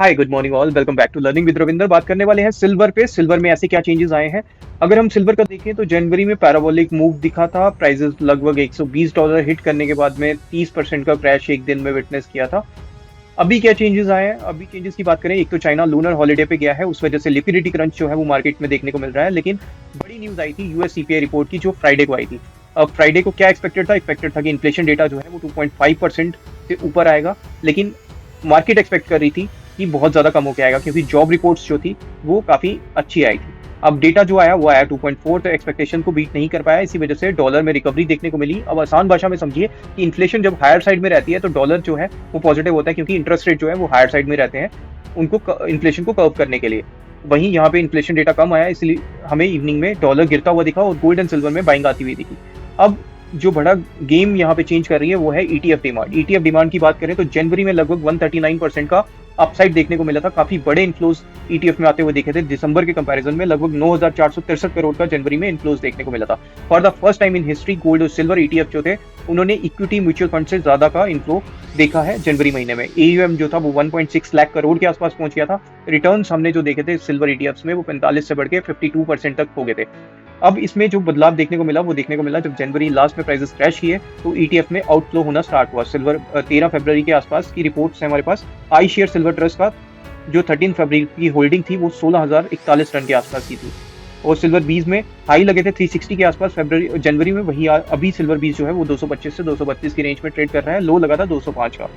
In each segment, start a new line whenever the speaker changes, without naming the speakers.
Hi good morning all, welcome back to learning with Ravinder. बात करने वाले हैं सिल्वर पे। सिल्वर में ऐसे क्या चेंजेस आए हैं। अगर हम सिल्वर का देखें तो जनवरी में पैराबोलिक मूव दिखा था। प्राइसेस लगभग $120 हिट करने के बाद में 30% का क्रैश एक दिन में विटनेस किया था। अभी क्या चेंजेस आए हैं, अभी चेंजेस की बात करें, एक तो चाइना लूनर हॉलिडे पे गया है, उस वजह से लिक्विडिटी क्रंच जो है वो मार्केट में देखने को मिल रहा है। लेकिन बड़ी न्यूज आई थी यूएस सीपीआई रिपोर्ट की, जो फ्राइडे को आई थी। अब फ्राइडे को क्या एक्सपेक्टेड था कि इन्फ्लेशन डेटा जो है वो 2.5% से ऊपर आएगा, लेकिन मार्केट एक्सपेक्ट कर रही थी कि बहुत ज्यादा कम होकर आएगा, क्योंकि जॉब रिपोर्ट्स जो थी वो काफी अच्छी आई थी। अब डेटा जो आया वो आया 2.4, तो एक्सपेक्टेशन को बीट नहीं कर पाया, इसी वजह से डॉलर में रिकवरी देखने को मिली। अब आसान भाषा में समझिए कि इन्फ्लेशन जब हायर साइड में रहती है तो डॉलर जो है वो पॉजिटिव होता है, क्योंकि इंटरेस्ट रेट जो है वो हायर साइड में रहते हैं उनको इन्फ्लेशन को कर्व करने के लिए। वहीं यहाँ पे इन्फ्लेशन डेटा कम आया, इसलिए हमें इवनिंग में डॉलर गिरता हुआ दिखा और गोल्ड एंड सिल्वर में बाइंग आती हुई दिखी। अब जो बड़ा गेम यहाँ पे चेंज कर रही है वो है ईटीएफ डिमांड। ईटीएफ डिमांड की बात करें तो जनवरी में लगभग 139% का अपसाइड देखने को मिला था। काफी बड़े इन्फ्लोज ईटीएफ में आते हुए देखे थे। दिसंबर के कंपैरिजन में लगभग 9,463 करोड़ का जनवरी में इन्फ्लोज देखने को मिला था। For the first time in history gold और सिल्वर ईटीएफ जो थे उन्होंने इक्विटी म्यूचुअल फंड से ज्यादा का इन्फ्लो देखा है जनवरी महीने में। एयूएम जो था वो 1.6 लाख करोड़ के आसपास पहुंच गया था। रिटर्न्स हमने जो देखे थे सिल्वर ईटीएफ्स में वो 45 से बढ़ के 52% तक हो गए थे। अब इसमें जो बदलाव देखने को मिला वो देखने को मिला जब जनवरी लास्ट में प्राइसेस क्रैश किए तो ईटीएफ में आउटफ्लो होना स्टार्ट हुआ। सिल्वर 13 फरवरी के आसपास की रिपोर्ट्स है हमारे पास। आई शेयर सिल्वर ट्रस्ट का जो 13 फरवरी की होल्डिंग थी वो 16,041 टन के आसपास की थी, और सिल्वर बीज में हाई लगे थे 360 के आसपास जनवरी में। वही अभी सिल्वर बीज जो है वो 225 से 232 की रेंज में ट्रेड कर रहा है। लो लगा था 205 का।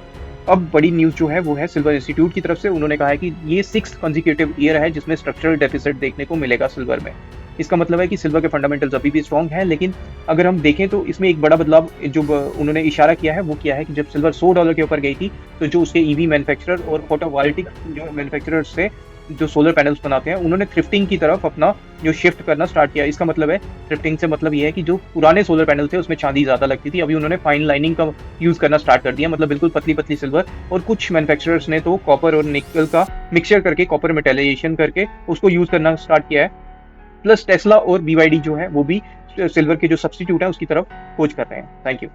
अब बड़ी न्यूज जो है वो है सिल्वर इंस्टीट्यूट की तरफ से। उन्होंने कहा है कि ये 6th कंसेक्यूटिव ईयर है जिसमें स्ट्रक्चरल डेफिसिट देखने को मिलेगा सिल्वर में। इसका मतलब है कि सिल्वर के फंडामेंटल्स अभी भी स्ट्रॉन्ग है, लेकिन अगर हम देखें तो इसमें एक बड़ा बदलाव जो उन्होंने इशारा किया है वो किया है कि जब सिल्वर $100 के ऊपर गई थी तो जो उसके ईवी मैन्युफैक्चरर और फोटोवोल्टिक जो मैन्युफैक्चरर्स थे जो सोलर पैनल्स बनाते हैं उन्होंने थ्रिफ्टिंग की तरफ अपना जो शिफ्ट करना स्टार्ट किया। इसका मतलब है थ्रिफ्टिंग से मतलब ये है कि जो पुराने सोलर पैनल थे उसमें चांदी ज्यादा लगती थी, अभी उन्होंने फाइन लाइनिंग का यूज करना स्टार्ट कर दिया, मतलब बिल्कुल पतली पतली सिल्वर। और कुछ मैन्युफैक्चरर्स ने तो कॉपर और निकल का मिक्सचर करके, कॉपर मेटलाइजेशन करके उसको यूज करना स्टार्ट किया है। प्लस टेस्ला और बीवाईडी जो है वो भी सिल्वर के जो सब्स्टिट्यूट है उसकी तरफ खोज कर रहे हैं। Thank you.